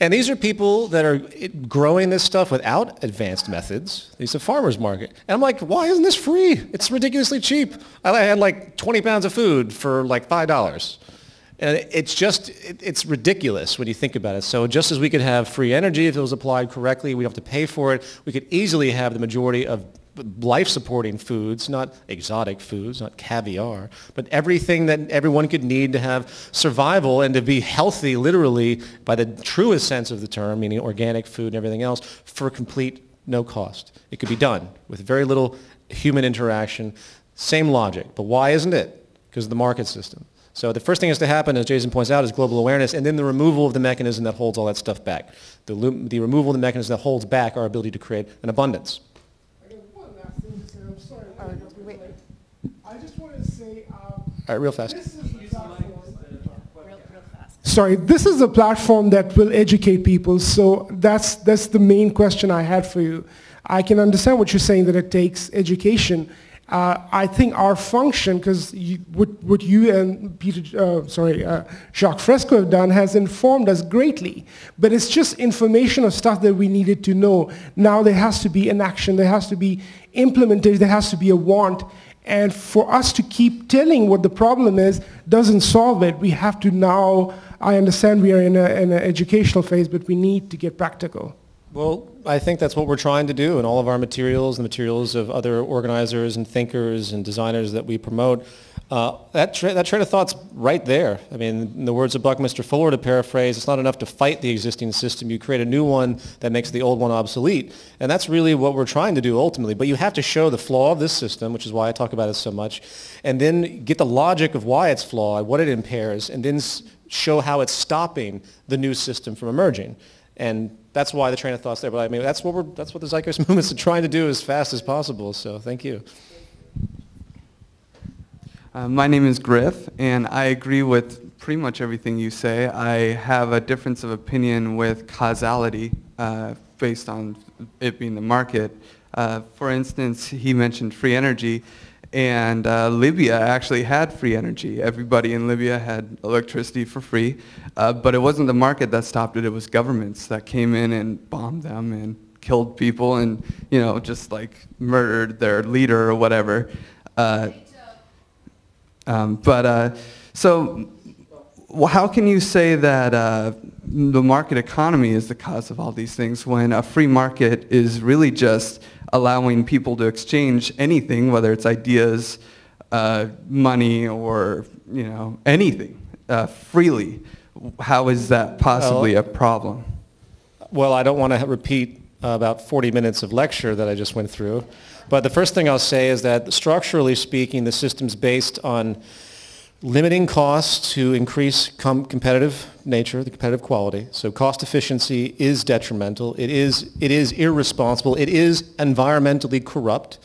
And these are people that are growing this stuff without advanced methods. These are farmers market. And I'm like, why isn't this free? It's ridiculously cheap. I had like 20 pounds of food for like $5. And it's ridiculous when you think about it. So just as we could have free energy if it was applied correctly, we don't have to pay for it, we could easily have the majority of life-supporting foods, not exotic foods, not caviar, but everything that everyone could need to have survival and to be healthy, literally, by the truest sense of the term, meaning organic food and everything else, for complete no cost. It could be done with very little human interaction. Same logic. But why isn't it? Because of the market system. So the first thing has to happen, as Jason points out, is global awareness, and then the removal of the mechanism that holds all that stuff back. The removal of the mechanism that holds back our ability to create an abundance. I just wanted to say, all right, real fast. Sorry, this is a platform that will educate people, so that's the main question I had for you. I can understand what you're saying, that it takes education. I think our function, because what you and Jacques Fresco have done has informed us greatly, but it's just information of stuff that we needed to know. Now there has to be an action, there has to be implementation, there has to be a want, and for us to keep telling what the problem is doesn't solve it. We have to now, I understand we are in an educational phase, but we need to get practical. Well, I think that's what we're trying to do in all of our materials, the materials of other organizers and thinkers and designers that we promote. That train of thought's right there. I mean, in the words of Buckminster Fuller, to paraphrase, it's not enough to fight the existing system. You create a new one that makes the old one obsolete. And that's really what we're trying to do ultimately. But you have to show the flaw of this system, which is why I talk about it so much, and then get the logic of why it's flawed, what it impairs, and then show how it's stopping the new system from emerging. And that's why the train of thought's there. But I mean, that's what the Zeitgeist movement's trying to do as fast as possible. So thank you. My name is Griff, and I agree with pretty much everything you say. I have a difference of opinion with causality based on it being the market. For instance, he mentioned free energy, and Libya actually had free energy. Everybody in Libya had electricity for free, but it wasn't the market that stopped it. It was governments that came in and bombed them and killed people and, you know, just like murdered their leader or whatever. So how can you say that the market economy is the cause of all these things when a free market is really just allowing people to exchange anything, whether it's ideas, money, or, you know, anything freely? How is that possibly a problem? Well, I don't want to repeat about 40 minutes of lecture that I just went through. But the first thing I'll say is that structurally speaking, the system's based on limiting costs to increase competitive nature, the competitive quality. So cost efficiency is detrimental. It is irresponsible. It is environmentally corrupt.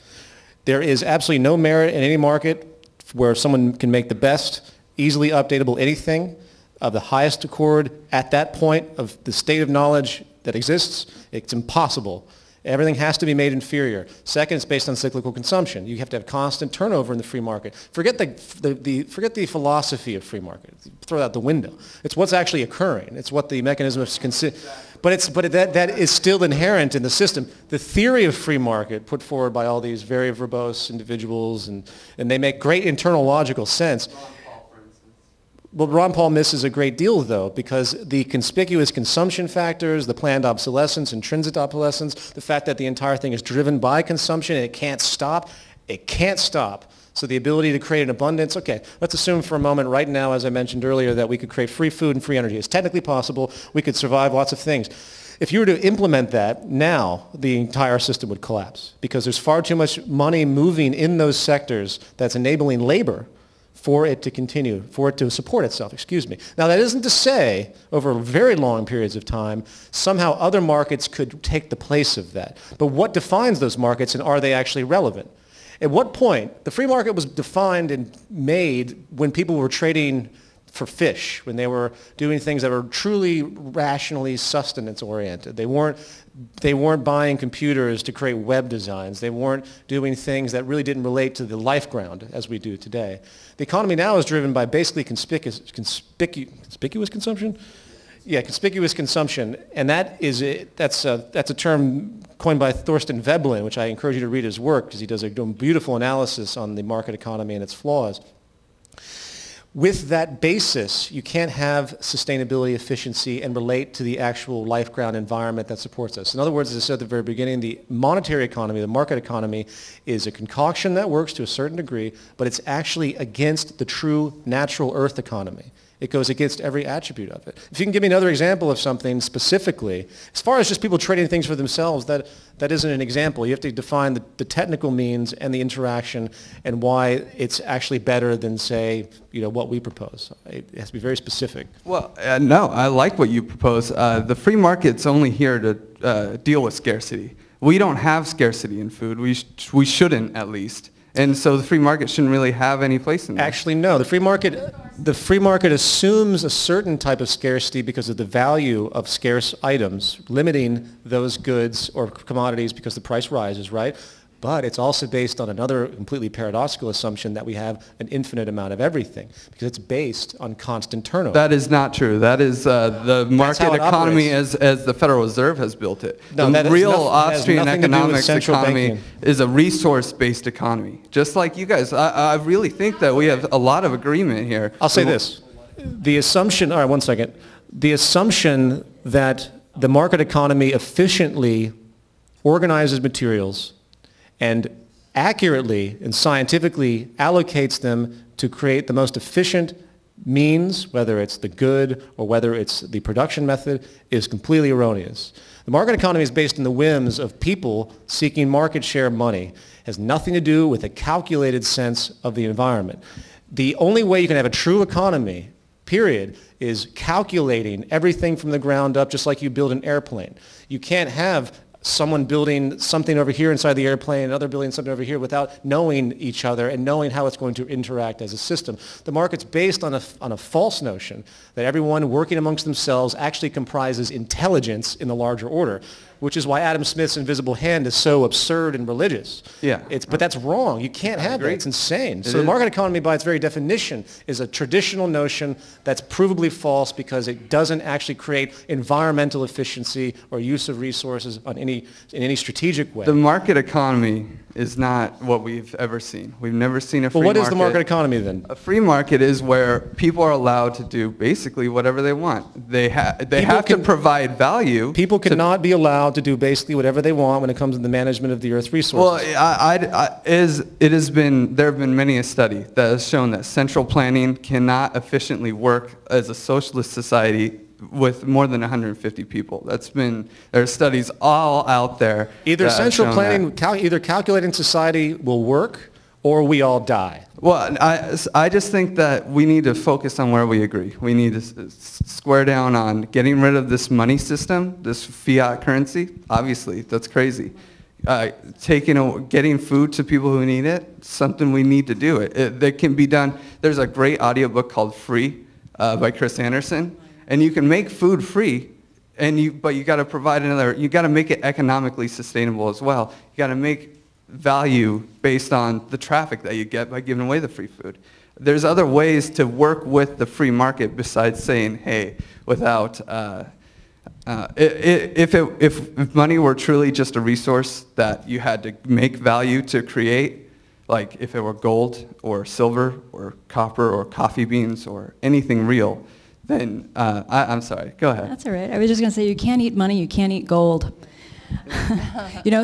There is absolutely no merit in any market where someone can make the best, easily updatable anything of the highest accord at that point of the state of knowledge that exists. It's impossible. Everything has to be made inferior. Second, it's based on cyclical consumption. You have to have constant turnover in the free market. Forget the philosophy of free market. Throw that out the window. It's what's actually occurring. It's what the mechanism of but that is still inherent in the system. The theory of free market put forward by all these very verbose individuals, and they make great internal logical sense. Well, Ron Paul misses a great deal, though, because the conspicuous consumption factors, the planned obsolescence, intrinsic obsolescence, the fact that the entire thing is driven by consumption and it can't stop. So the ability to create an abundance, okay, let's assume for a moment right now, as I mentioned earlier, that we could create free food and free energy. It's technically possible. We could survive lots of things. If you were to implement that now, the entire system would collapse because there's far too much money moving in those sectors that's enabling labor for it to continue, for it to support itself, Now that isn't to say, over very long periods of time, somehow other markets could take the place of that. But what defines those markets, and are they actually relevant? At what point, the free market was defined and made when people were trading for fish, when they were doing things that were truly rationally sustenance-oriented. They weren't buying computers to create web designs. They weren't doing things that really didn't relate to the life ground as we do today. The economy now is driven by basically conspicuous consumption. Yeah, conspicuous consumption, and that's a term coined by Thorsten Veblen, which I encourage you to read his work because he does a beautiful analysis on the market economy and its flaws. With that basis, you can't have sustainability, efficiency, and relate to the actual life ground environment that supports us. In other words, as I said at the very beginning, the monetary economy, the market economy, is a concoction that works to a certain degree, but it's actually against the true natural earth economy. It goes against every attribute of it. If you can give me another example of something specifically, as far as just people trading things for themselves, that isn't an example. You have to define the technical means and the interaction and why it's actually better than, say, what we propose. It has to be very specific. Well, no, I like what you propose. The free market's only here to deal with scarcity. We don't have scarcity in food. We shouldn't, at least. And so the free market shouldn't really have any place in that. Actually, no. The free market assumes a certain type of scarcity because of the value of scarce items, limiting those goods or commodities because the price rises, right? But it's also based on another completely paradoxical assumption that we have an infinite amount of everything because it's based on constant turnover. That is not true. That is the market economy as the Federal Reserve has built it. No, the real Austrian economics economy banking is a resource-based economy. Just like you guys, I really think that we have a lot of agreement here. I'll say this. The assumption, all right, one second. The assumption that the market economy efficiently organizes materials and accurately and scientifically allocates them to create the most efficient means, whether it's the good or whether it's the production method, is completely erroneous. The market economy is based on the whims of people seeking market share money. It has nothing to do with a calculated sense of the environment. The only way you can have a true economy, period, is calculating everything from the ground up, just like you build an airplane. You can't have someone building something over here inside the airplane, another building something over here without knowing each other and knowing how it's going to interact as a system. The market's based on a false notion that everyone working amongst themselves actually comprises intelligence in the larger order, which is why Adam Smith's invisible hand is so absurd and religious. Yeah. But that's wrong. You can't have that. It's insane. So the market economy, by its very definition, is a traditional notion that's provably false because it doesn't actually create environmental efficiency or use of resources in any strategic way. The market economy is not what we've ever seen. We've never seen a free market. Well, what is the market economy then? A free market is where people are allowed to do basically whatever they want. They have to provide value. People cannot be allowed to do basically whatever they want when it comes to the management of the Earth's resources. Well, there have been many a study that has shown that central planning cannot efficiently work as a socialist society with more than 150 people. There are studies all out there. Either central planning, either calculating society will work, or we all die. Well, I just think that we need to focus on where we agree. We need to square down on getting rid of this money system, this fiat currency. Obviously, that's crazy. Getting food to people who need it, something we need to do. It can be done. There's a great audiobook called Free by Chris Anderson. And you can make food free, but you got to provide you got to make it economically sustainable as well. You got to make value based on the traffic that you get by giving away the free food. There's other ways to work with the free market besides saying, hey, without, if money were truly just a resource that you had to make value to create, like if it were gold or silver or copper or coffee beans or anything real, then I'm sorry, go ahead. That's all right. I was just going to say you can't eat money, you can't eat gold.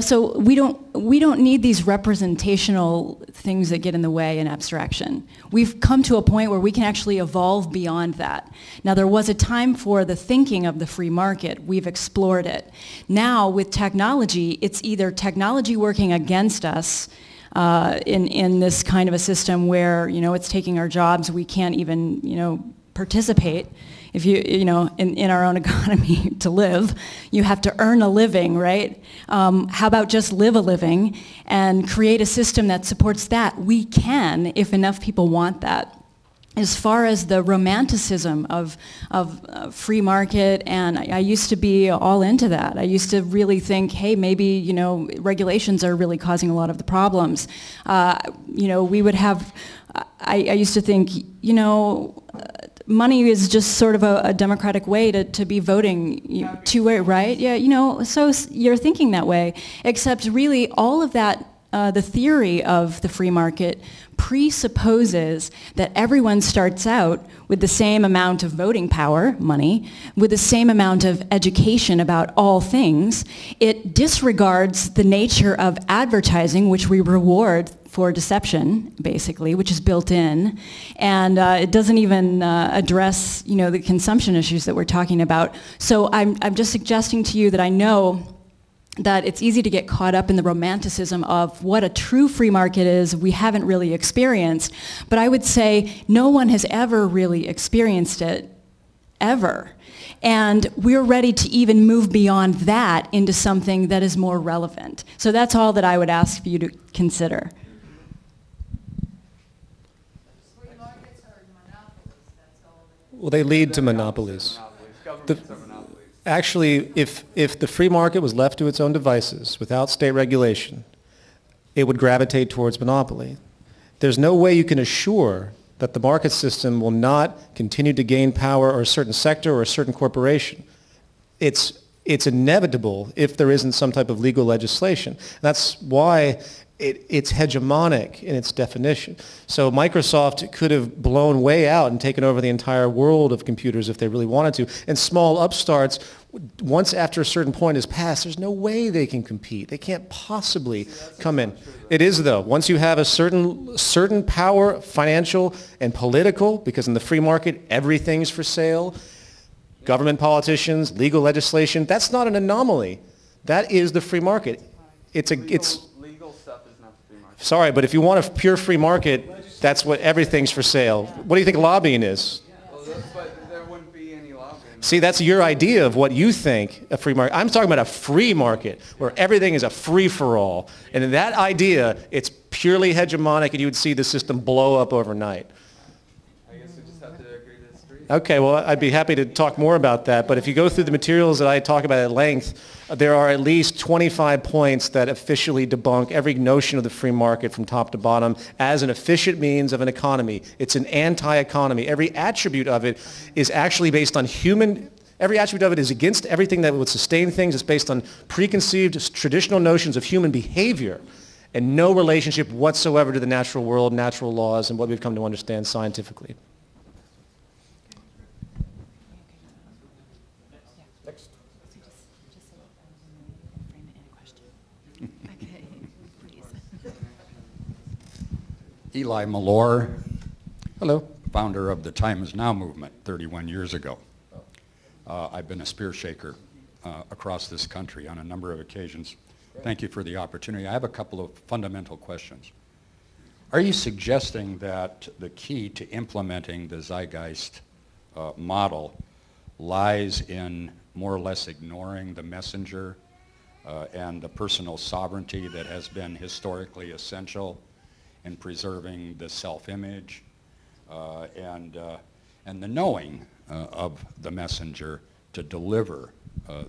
So we don't need these representational things that get in the way in abstraction. We've come to a point where we can actually evolve beyond that. Now there was a time for the thinking of the free market. We've explored it. Now with technology, it's either technology working against us in this kind of a system where it's taking our jobs, we can't even participate. If in our own economy to live, you have to earn a living, right? How about just live a living and create a system that supports that? We can, if enough people want that. As far as the romanticism of free market, and I used to be all into that. I used to really think, hey, maybe regulations are really causing a lot of the problems. We would have. I used to think, money is just sort of a democratic way to be voting two-way, right? Yeah, you know, so you're thinking that way, except really all of that, the theory of the free market presupposes that everyone starts out with the same amount of voting power, money, with the same amount of education about all things. It disregards the nature of advertising, which we reward for deception, basically, which is built in, and it doesn't even address, you know, the consumption issues that we're talking about. So I'm just suggesting to you that I know that it's easy to get caught up in the romanticism of what a true free market is we haven't really experienced, but I would say no one has ever really experienced it, ever. And we're ready to even move beyond that into something that is more relevant. So that's all that I would ask for you to consider. Well, they lead to monopolies. Actually, if the free market was left to its own devices without state regulation, it would gravitate towards monopoly. There's no way you can assure that the market system will not continue to gain power or a certain sector or a certain corporation. It's inevitable if there isn't some type of legal legislation. That's why it's hegemonic in its definition. So Microsoft could have blown way out and taken over the entire world of computers if they really wanted to. And small upstarts, once after a certain point is passed, there's no way they can compete. They can't possibly come in. It is, though. Once you have a certain power, financial and political, because in the free market, everything's for sale, government politicians, legal legislation, that's not an anomaly. That is the free market. Legal stuff is not the free market. Sorry, but if you want a pure free market, that's what everything's for sale. What do you think lobbying is? Well, but there wouldn't be any lobbying. See, that's your idea of what you think a free market. I'm talking about a free market where everything is a free-for-all. And in that idea, it's purely hegemonic and you would see the system blow up overnight. I guess we just have to agree to disagree. Okay, well, I'd be happy to talk more about that, but if you go through the materials that I talk about at length, there are at least 25 points that officially debunk every notion of the free market from top to bottom as an efficient means of an economy. It's an anti-economy. Every attribute of it is actually based on every attribute of it is against everything that would sustain things. It's based on preconceived traditional notions of human behavior and no relationship whatsoever to the natural world, natural laws, and what we've come to understand scientifically. Eli Malore, Hello. founder of the Time Is Now movement 31 years ago. I've been a spear shaker across this country on a number of occasions. Thank you for the opportunity. I have a couple of fundamental questions. Are you suggesting that the key to implementing the Zeitgeist model lies in more or less ignoring the messenger and the personal sovereignty that has been historically essential in preserving the self-image and the knowing of the messenger to deliver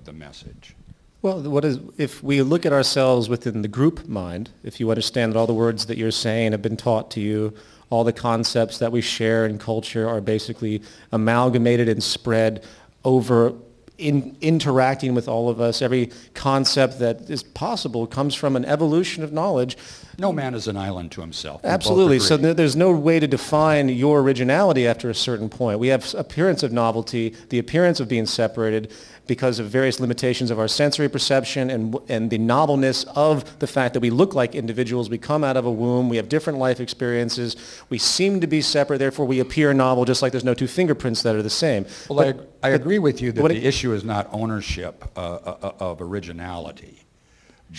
the message? Well, if we look at ourselves within the group mind, if you understand that all the words that you're saying have been taught to you, all the concepts that we share in culture are basically amalgamated and spread over interacting with all of us. Every concept that is possible comes from an evolution of knowledge. No man is an island to himself. Absolutely. So there's no way to define your originality after a certain point. We have appearance of novelty, the appearance of being separated because of various limitations of our sensory perception and the novelness of the fact that we look like individuals. We come out of a womb. We have different life experiences. We seem to be separate. Therefore, we appear novel, just like there's no two fingerprints that are the same. Well, I agree with you that the issue is not ownership of originality.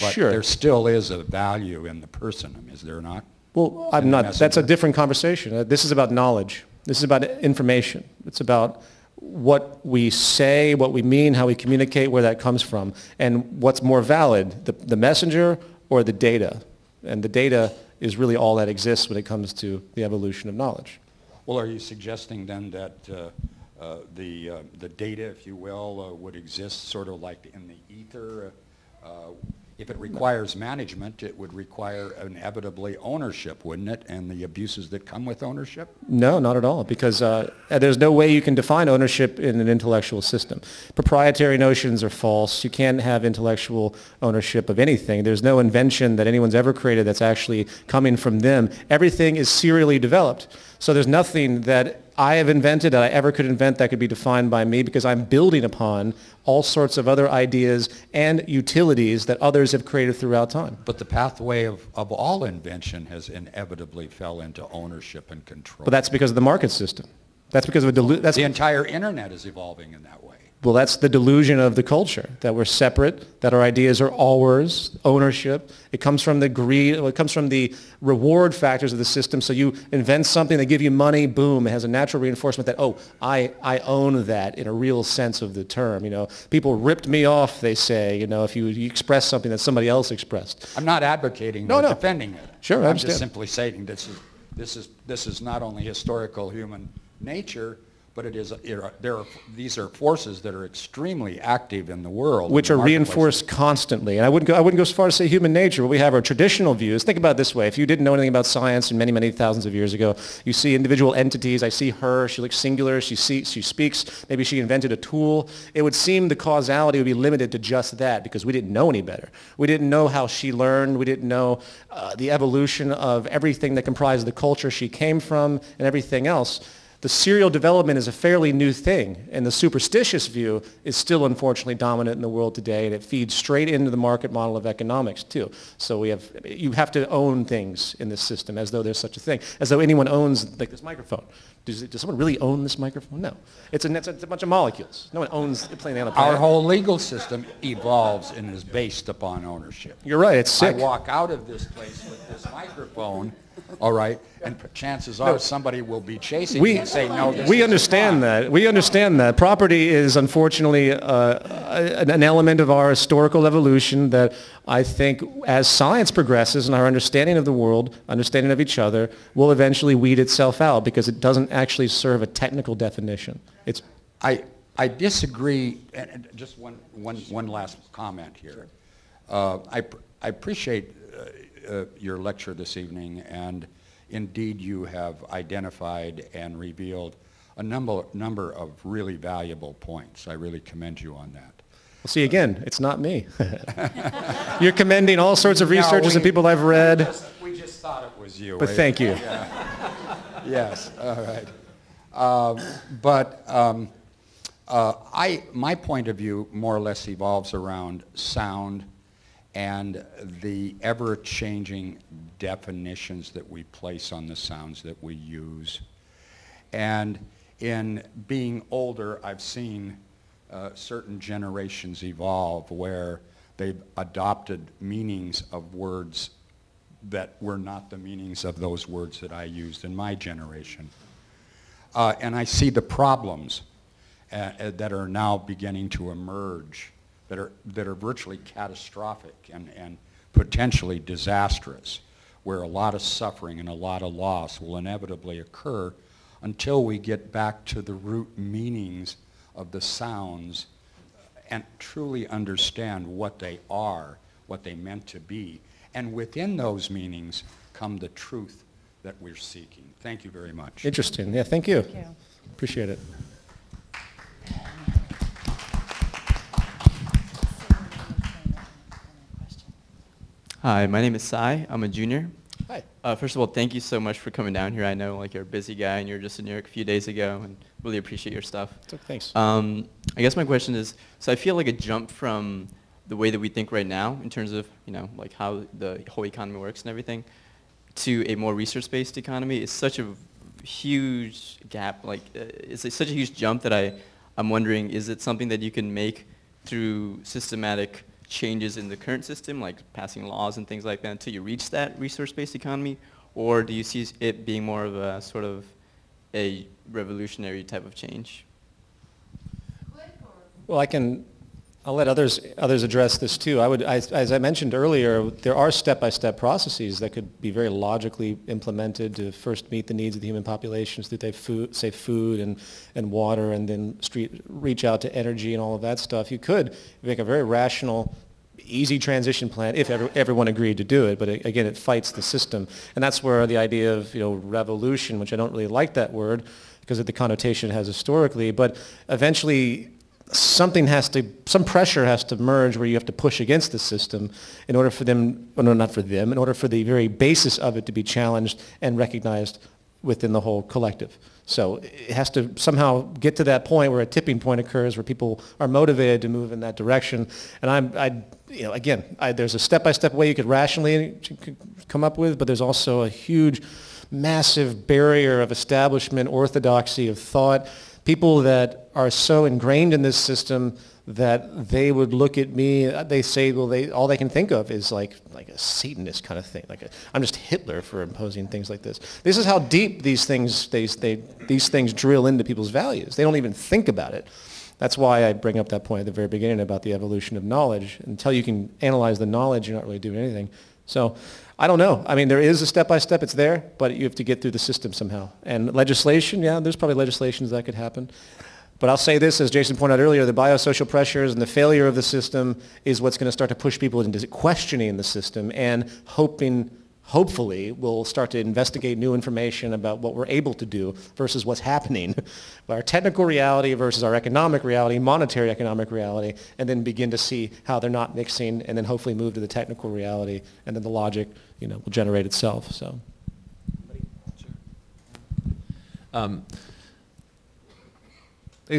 But sure. There still is a value in the person, is there not? Well, I'm not. That's a different conversation. This is about knowledge. This is about information. It's about what we say, what we mean, how we communicate, where that comes from, and what's more valid, the messenger or the data. And the data is really all that exists when it comes to the evolution of knowledge. Well, are you suggesting then that the data, if you will, would exist sort of like in the ether? If it requires management, it would require inevitably ownership, wouldn't it? And the abuses that come with ownership? No, not at all, because there's no way you can define ownership in an intellectual system. Proprietary notions are false. You can't have intellectual ownership of anything. There's no invention that anyone's ever created that's actually coming from them. Everything is serially developed. So there's nothing that I have invented that I ever could invent that could be defined by me, because I'm building upon all sorts of other ideas and utilities that others have created throughout time. But the pathway of all invention has inevitably fell into ownership and control. But that's because of the market system. That's because of the entire internet is evolving in that way. Well, that's the delusion of the culture, that we're separate, that our ideas are ours, ownership. It comes from the greed, it comes from the reward factors of the system. So you invent something, they give you money, boom, it has a natural reinforcement that, oh, I own that in a real sense of the term. You know, people ripped me off, they say, you know, if you express something that somebody else expressed. I'm not advocating or defending it. Sure, I I'm understand. just simply saying this is not only historical human nature, but it is, these are forces that are extremely active in the world. Which are reinforced constantly. And I wouldn't go as far as say human nature, but we have our traditional views. Think about it this way. If you didn't know anything about science and many, many thousands of years ago, you see individual entities. I see her, she looks singular, she speaks, maybe she invented a tool. It would seem the causality would be limited to just that, because we didn't know any better. We didn't know how she learned. We didn't know the evolution of everything that comprised the culture she came from and everything else. The serial development is a fairly new thing, and the superstitious view is still unfortunately dominant in the world today, and it feeds straight into the market model of economics too. So you have to own things in this system as though there's such a thing, as though anyone owns like this microphone. Does someone really own this microphone? No. It's a bunch of molecules. No one owns the planet on the planet. Our whole legal system evolves and is based upon ownership. You're right, it's sick. I walk out of this place with this microphone, all right, and chances are somebody will be chasing me and say, no, this we understand that. We understand that. Property is unfortunately an element of our historical evolution that I think as science progresses and our understanding of the world, understanding of each other, will eventually weed itself out, because it doesn't actually serve a technical definition. I disagree, and just one last comment here. I appreciate your lecture this evening, and indeed you have identified and revealed a number of really valuable points. I really commend you on that. Well, see, again, it's not me. You're commending all sorts of researchers and people I've read. We just thought it was you. But thank you. Yeah. Yes, all right. My point of view more or less evolves around sound and the ever-changing definitions that we place on the sounds that we use. And in being older, I've seen certain generations evolve where they've adopted meanings of words that were not the meanings of those words that I used in my generation. And I see the problems that are now beginning to emerge that are virtually catastrophic and potentially disastrous, where a lot of suffering and a lot of loss will inevitably occur until we get back to the root meanings of the sounds and truly understand what they are, what they meant to be. And within those meanings come the truth that we're seeking. Thank you very much. Interesting. Yeah, thank you. Thank you. Appreciate it. Hi, my name is Sai. I'm a junior. Hi. First of all, thank you so much for coming down here. I know you're a busy guy and you were just in New York a few days ago, and really appreciate your stuff. Thanks. I guess my question is, so I feel like a jump from the way that we think right now in terms of, how the whole economy works and everything, to a more research-based economy is such a huge gap. It's such a huge jump that I'm wondering, is it something that you can make through systematic changes in the current system, like passing laws and things like that, until you reach that resource-based economy? Or do you see it being more of a sort of a revolutionary type of change? Well, I'll let others address this too. As I mentioned earlier, there are step-by-step processes that could be very logically implemented to first meet the needs of the human populations through food and water, and then reach out to energy and all of that stuff. You could make a very rational easy transition plan if everyone agreed to do it. But again, it fights the system. And that's where the idea of revolution, which I don't really like that word because of the connotation it has historically, but eventually some pressure has to merge where you have to push against the system in order for them, well, no, not for them, in order for the very basis of it to be challenged and recognized within the whole collective. So it has to somehow get to that point where a tipping point occurs where people are motivated to move in that direction. And there's a step-by-step way you could rationally come up with, but there's also a huge, massive barrier of establishment, orthodoxy of thought, people that are so ingrained in this system that they would look at me, they say, well, all they can think of is like a Satanist kind of thing. I'm just Hitler for imposing things like this. This is how deep these things drill into people's values. They don't even think about it. That's why I bring up that point at the very beginning about the evolution of knowledge. Until you can analyze the knowledge, you're not really doing anything. So I don't know. I mean, there is a step-by-step, it's there, but you have to get through the system somehow. And legislation, yeah, there's probably legislations that could happen. But I'll say this, as Jason pointed out earlier, the biosocial pressures and the failure of the system is what's going to start to push people into questioning the system and hopefully we'll start to investigate new information about what we're able to do versus what's happening. Our technical reality versus our economic reality, monetary economic reality, and then begin to see how they're not mixing and then hopefully move to the technical reality and then the logic will generate itself. So.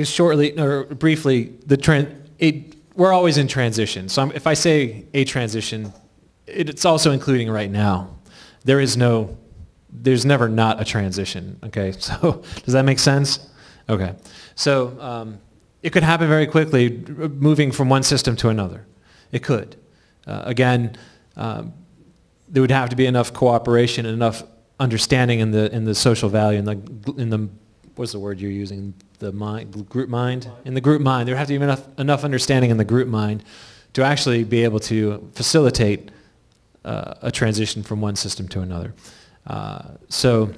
Shortly or briefly, we're always in transition. So if I say a transition, it's also including right now. There's never not a transition. Okay, so does that make sense? Okay, so it could happen very quickly, moving from one system to another. It could. Again, there would have to be enough cooperation and enough understanding in the social value in the what's the word you're using? The group mind? In the group mind, there would have to be enough understanding in the group mind to actually be able to facilitate a transition from one system to another. So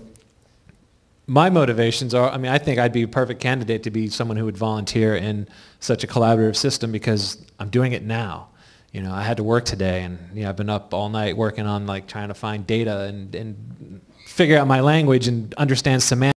my motivations are, I think I'd be a perfect candidate to be someone who would volunteer in such a collaborative system because I'm doing it now. I had to work today and I've been up all night working on trying to find data and figure out my language and understand semantics.